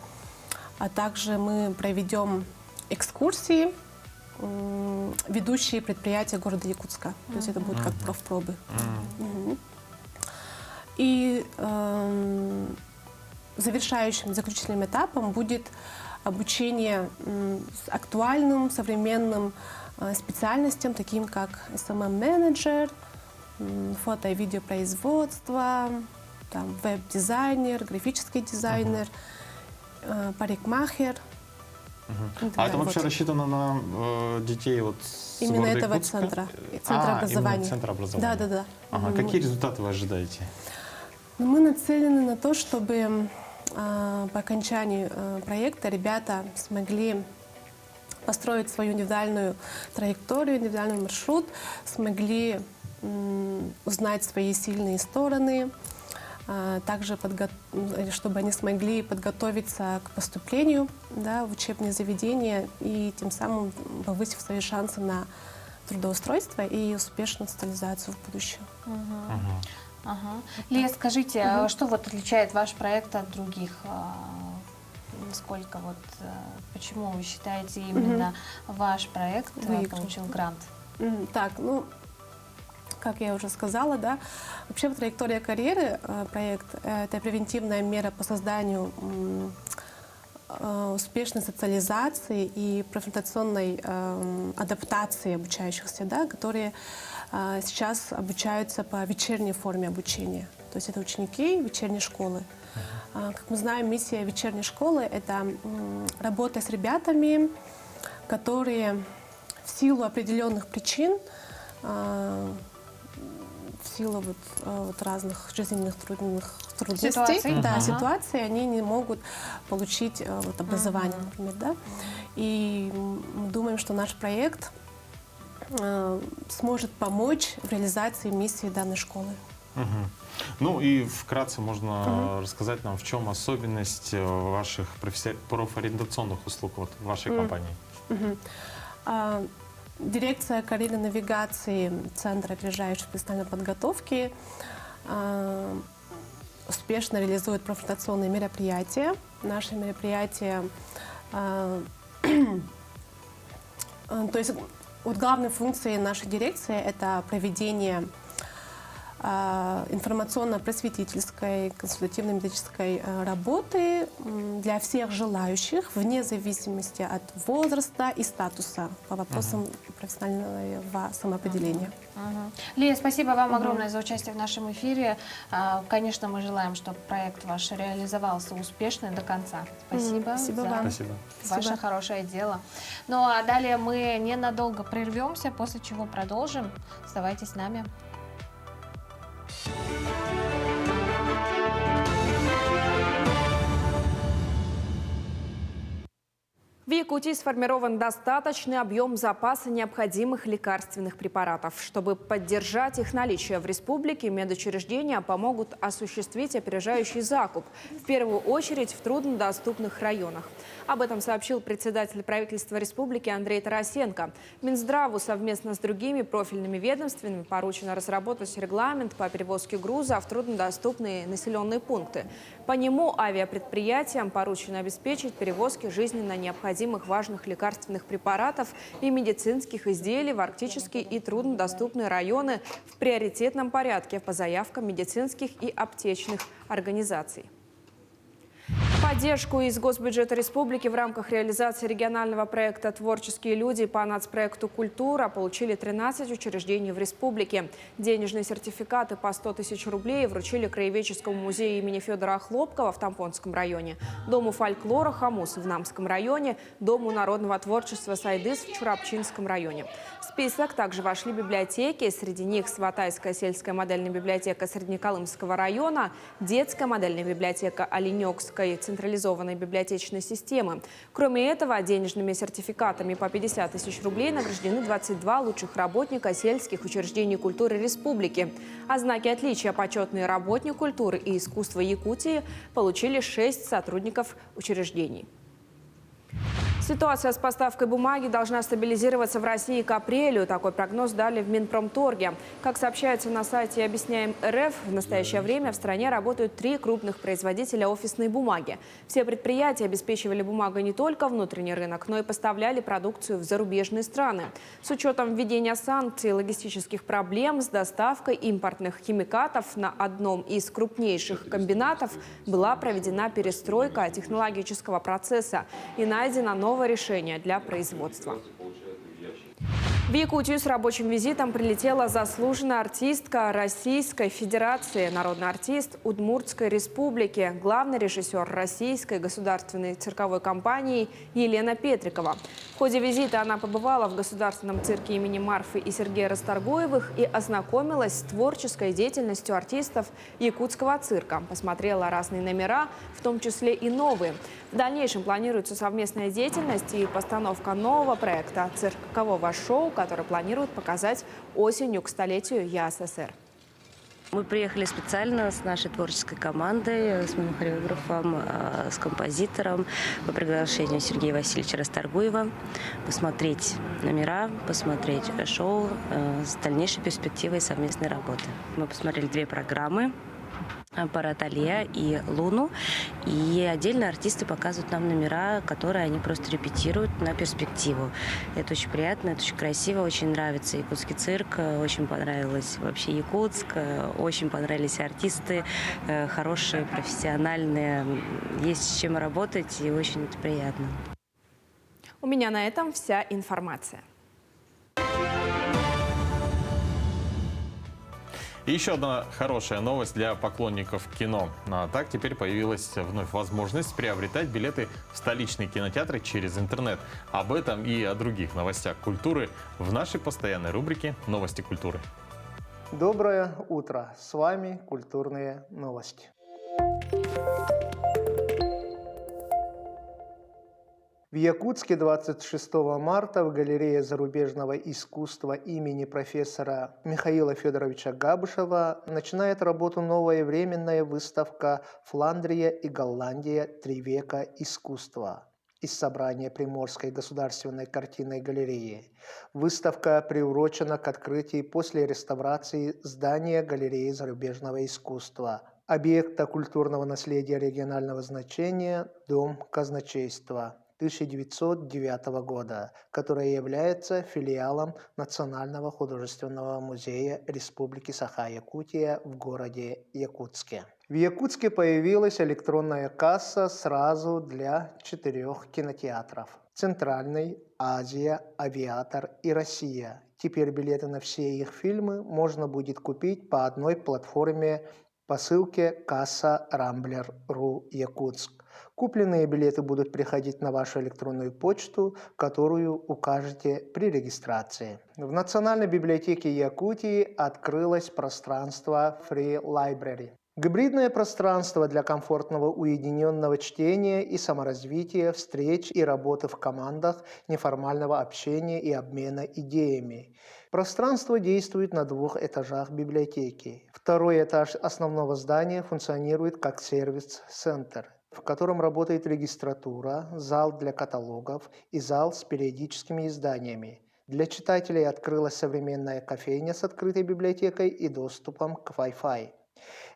а также мы проведем экскурсии, ведущие предприятия города Якутска. То есть это будут как профпробы. И заключительным этапом будет обучение актуальным, современным специальностям, таким как SMM-менеджер, фото- и видеопроизводство, веб-дизайнер, графический дизайнер, парикмахер. А это вообще рассчитано на детей вот с именно города этого Якутска? центра образования. Именно центра образования. Да. Ага. Какие результаты вы ожидаете? Мы нацелены на то, чтобы по окончании проекта ребята смогли построить свою индивидуальную траекторию, индивидуальный маршрут, смогли узнать свои сильные стороны, также чтобы они смогли подготовиться к поступлению, да, в учебные заведения и тем самым повысив свои шансы на трудоустройство и успешную социализацию в будущем. Лия, скажите, что вот отличает ваш проект от других? Почему вы считаете именно ваш проект получил грант? Так, как я уже сказала, да, вообще «Траектория карьеры» проект – это превентивная мера по созданию успешной социализации и профориентационной адаптации обучающихся, да, которые сейчас обучаются по вечерней форме обучения. То есть это ученики вечерней школы. Как мы знаем, миссия вечерней школы – это работа с ребятами, которые в силу определенных причин, в силу вот разных жизненных трудностей, ситуаций, они не могут получить вот образование, например, да. И мы думаем, что наш проект сможет помочь в реализации миссии данной школы. Ну и вкратце можно рассказать нам, в чем особенность ваших профориентационных услуг вот, в вашей компании? Дирекция карьерной навигации Центра опережающей профессиональной подготовки успешно реализует профориентационные мероприятия. Наши мероприятия, то есть вот главной функцией нашей дирекции это проведение информационно-просветительской, консультативно-методической работы для всех желающих, вне зависимости от возраста и статуса по вопросам профессионального самоопределения. Лия, спасибо вам огромное за участие в нашем эфире. Конечно, мы желаем, чтобы проект ваш реализовался успешно и до конца. Спасибо за ваше хорошее дело. Ну а далее мы ненадолго прервемся, после чего продолжим. Оставайтесь с нами. В Якутии сформирован достаточный объем запаса необходимых лекарственных препаратов. Чтобы поддержать их наличие в республике, медучреждения помогут осуществить опережающий закуп, в первую очередь в труднодоступных районах. Об этом сообщил председатель правительства республики Андрей Тарасенко. Минздраву совместно с другими профильными ведомствами поручено разработать регламент по перевозке груза в труднодоступные населенные пункты. По нему авиапредприятиям поручено обеспечить перевозки жизненно необходимых важных лекарственных препаратов и медицинских изделий в арктические и труднодоступные районы в приоритетном порядке по заявкам медицинских и аптечных организаций. Поддержку из госбюджета республики в рамках реализации регионального проекта «Творческие люди» по нацпроекту «Культура» получили 13 учреждений в республике. Денежные сертификаты по 100 тысяч рублей вручили Краеведческому музею имени Федора Хлопкова в Тампонском районе, Дому фольклора «Хамус» в Намском районе, Дому народного творчества «Сайдыс» в Чурапчинском районе. В список также вошли библиотеки, среди них Сватайская сельская модельная библиотека Среднеколымского района, детская модельная библиотека Оленёкской централизованной библиотечной системы. Кроме этого, денежными сертификатами по 50 тысяч рублей награждены 22 лучших работника сельских учреждений культуры республики. А знаки отличия «Почетный работник культуры и искусства Якутии» получили 6 сотрудников учреждений. Ситуация с поставкой бумаги должна стабилизироваться в России к апрелю. Такой прогноз дали в Минпромторге. Как сообщается на сайте «Объясняем РФ», в настоящее время в стране работают 3 крупных производителя офисной бумаги. Все предприятия обеспечивали бумагой не только внутренний рынок, но и поставляли продукцию в зарубежные страны. С учетом введения санкций и логистических проблем с доставкой импортных химикатов на одном из крупнейших комбинатов была проведена перестройка технологического процесса и найдено новое решение для производства. В Якутию с рабочим визитом прилетела заслуженная артистка Российской Федерации, народный артист Удмуртской Республики, главный режиссер Российской государственной цирковой компании Елена Петрикова. В ходе визита она побывала в Государственном цирке имени Марфы и Сергея Расторгуевых и ознакомилась с творческой деятельностью артистов якутского цирка. Посмотрела разные номера, в том числе и новые. В дальнейшем планируется совместная деятельность и постановка нового проекта циркового шоу, который планируют показать осенью к столетию ЯССР. Мы приехали специально с нашей творческой командой, с моим хореографом, с композитором по приглашению Сергея Васильевича Расторгуева посмотреть номера, посмотреть шоу с дальнейшей перспективой совместной работы. Мы посмотрели 2 программы. «Парад Алия» и «Луну». И отдельно артисты показывают нам номера, которые они просто репетируют на перспективу. Это очень приятно, это очень красиво, очень нравится якутский цирк, очень понравилось вообще Якутск, очень понравились артисты, хорошие, профессиональные. Есть с чем работать, и очень это приятно. У меня на этом вся информация. И еще одна хорошая новость для поклонников кино. Так теперь появилась вновь возможность приобретать билеты в столичные кинотеатры через интернет. Об этом и о других новостях культуры в нашей постоянной рубрике «Новости культуры». Доброе утро! С вами «Культурные новости». В Якутске 26 марта в галерее зарубежного искусства имени профессора Михаила Федоровича Габышева начинает работу новая временная выставка «Фландрия и Голландия. 3 века искусства» из собрания Приморской государственной картинной галереи. Выставка приурочена к открытию после реставрации здания галереи зарубежного искусства, объекта культурного наследия регионального значения «Дом казначейства» 1909 года, которая является филиалом Национального художественного музея Республики Саха-Якутия в городе Якутске. В Якутске появилась электронная касса сразу для 4 кинотеатров: Центральный, Азия, Авиатор и Россия. Теперь билеты на все их фильмы можно будет купить по одной платформе по ссылке «Касса Рамблер.ру Якутск». Купленные билеты будут приходить на вашу электронную почту, которую укажете при регистрации. В Национальной библиотеке Якутии открылось пространство Free Library. Гибридное пространство для комфортного уединенного чтения и саморазвития, встреч и работы в командах, неформального общения и обмена идеями. Пространство действует на 2 этажах библиотеки. 2-й этаж основного здания функционирует как сервис-центр, в котором работает регистратура, зал для каталогов и зал с периодическими изданиями. Для читателей открылась современная кофейня с открытой библиотекой и доступом к Wi-Fi.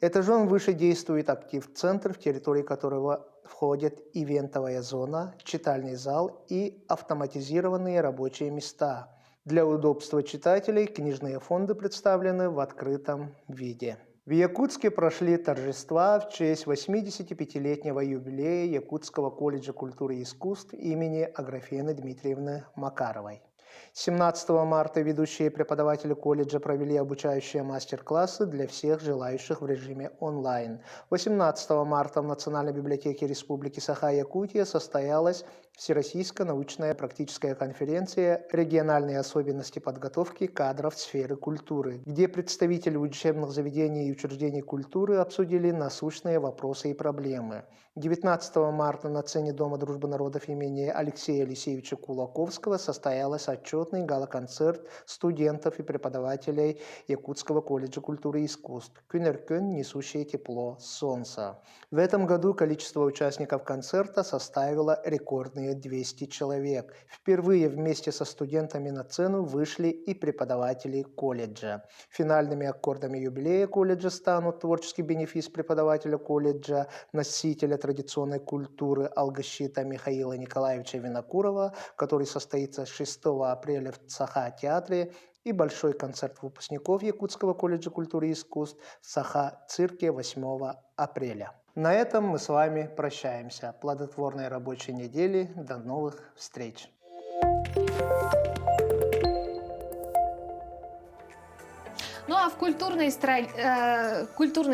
Этажом выше действует актив-центр, в территории которого входят ивентовая зона, читальный зал и автоматизированные рабочие места. Для удобства читателей книжные фонды представлены в открытом виде. В Якутске прошли торжества в честь 85-летнего юбилея Якутского колледжа культуры и искусств имени Аграфены Дмитриевны Макаровой. 17 марта ведущие преподаватели колледжа провели обучающие мастер-классы для всех желающих в режиме онлайн. 18 марта в Национальной библиотеке Республики Саха-Якутия состоялась Всероссийская научная практическая конференция «Региональные особенности подготовки кадров сферы культуры», где представители учебных заведений и учреждений культуры обсудили насущные вопросы и проблемы. 19 марта на сцене Дома дружбы народов имени Алексея Алексеевича Кулаковского состоялся отчетный гала-концерт студентов и преподавателей Якутского колледжа культуры и искусств «Кюнер-кюн. Несущее тепло солнца». В этом году количество участников концерта составило рекордные 200 человек. Впервые вместе со студентами на сцену вышли и преподаватели колледжа. Финальными аккордами юбилея колледжа станут творческий бенефис преподавателя колледжа, носителя традиционной культуры алгощита Михаила Николаевича Винокурова, который состоится 6 апреля в Саха-театре, и большой концерт выпускников Якутского колледжа культуры и искусств в Саха-цирке 8 апреля. На этом мы с вами прощаемся. Плодотворной рабочей недели. До новых встреч. Ну а в культурной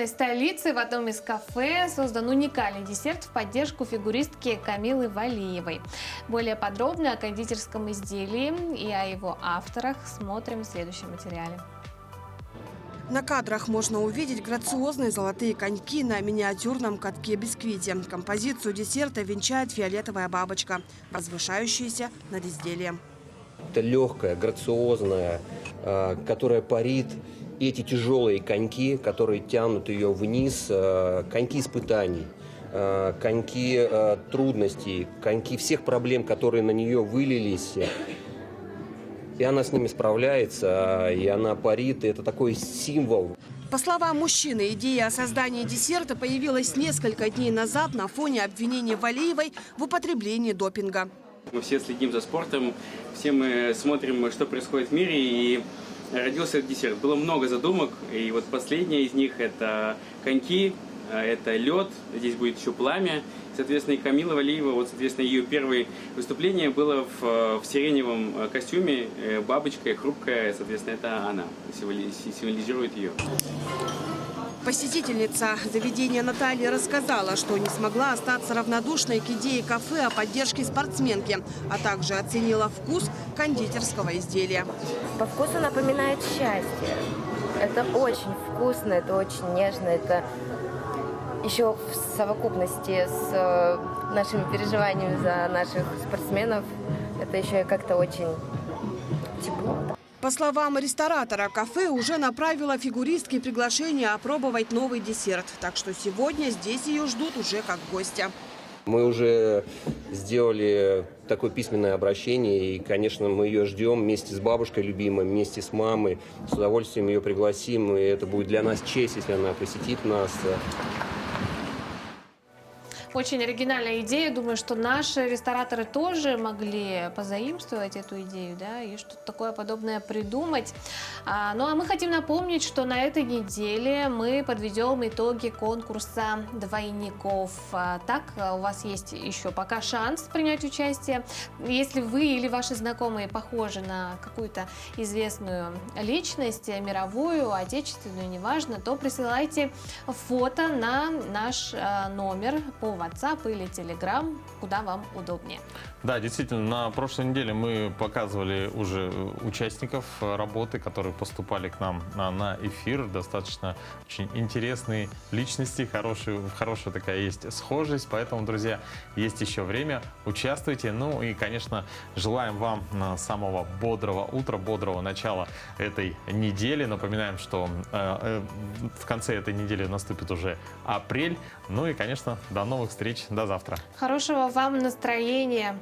столице в одном из кафе создан уникальный десерт в поддержку фигуристки Камилы Валиевой. Более подробно о кондитерском изделии и о его авторах смотрим в следующем материале. На кадрах можно увидеть грациозные золотые коньки на миниатюрном катке-бисквите. Композицию десерта венчает фиолетовая бабочка, возвышающаяся над изделием. Это легкая, грациозная, которая парит. И эти тяжелые коньки, которые тянут ее вниз, коньки испытаний, коньки трудностей, коньки всех проблем, которые на нее вылились. И она с ними справляется, и она парит, и это такой символ. По словам мужчины, идея о создании десерта появилась несколько дней назад на фоне обвинения Валиевой в употреблении допинга. Мы все следим за спортом, все мы смотрим, что происходит в мире, и родился этот десерт. Было много задумок, и вот последняя из них – это коньки, это лед, здесь будет еще пламя. Соответственно, и Камила Валиева, вот, соответственно, ее первое выступление было в сиреневом костюме, бабочка хрупкая, соответственно, это она, символизирует ее. Посетительница заведения Наталья рассказала, что не смогла остаться равнодушной к идее кафе о поддержке спортсменки, а также оценила вкус кондитерского изделия. По вкусу напоминает счастье. Это очень вкусно, это очень нежно, это еще в совокупности с нашими переживаниями за наших спортсменов, это еще и как-то очень тепло. По словам ресторатора, кафе уже направило фигуристке приглашение опробовать новый десерт. Так что сегодня здесь ее ждут уже как гостя. Мы уже сделали такое письменное обращение, и, конечно, мы ее ждем вместе с бабушкой любимой, вместе с мамой. С удовольствием ее пригласим, и это будет для нас честь, если она посетит нас. Очень оригинальная идея. Думаю, что наши рестораторы тоже могли позаимствовать эту идею, да, и что-то такое подобное придумать. Ну а мы хотим напомнить, что на этой неделе мы подведем итоги конкурса двойников. Так, у вас есть еще пока шанс принять участие. Если вы или ваши знакомые похожи на какую-то известную личность, мировую, отечественную, неважно, то присылайте фото на наш номер по WhatsApp или Telegram, куда вам удобнее. Да, действительно, на прошлой неделе мы показывали уже участников работы, которые поступали к нам на эфир. Достаточно очень интересные личности, хорошая такая есть схожесть. Поэтому, друзья, есть еще время, участвуйте. Ну и, конечно, желаем вам самого бодрого утра, бодрого начала этой недели. Напоминаем, что в конце этой недели наступит уже апрель. Ну и, конечно, до новых встреч, до завтра. Хорошего вам настроения.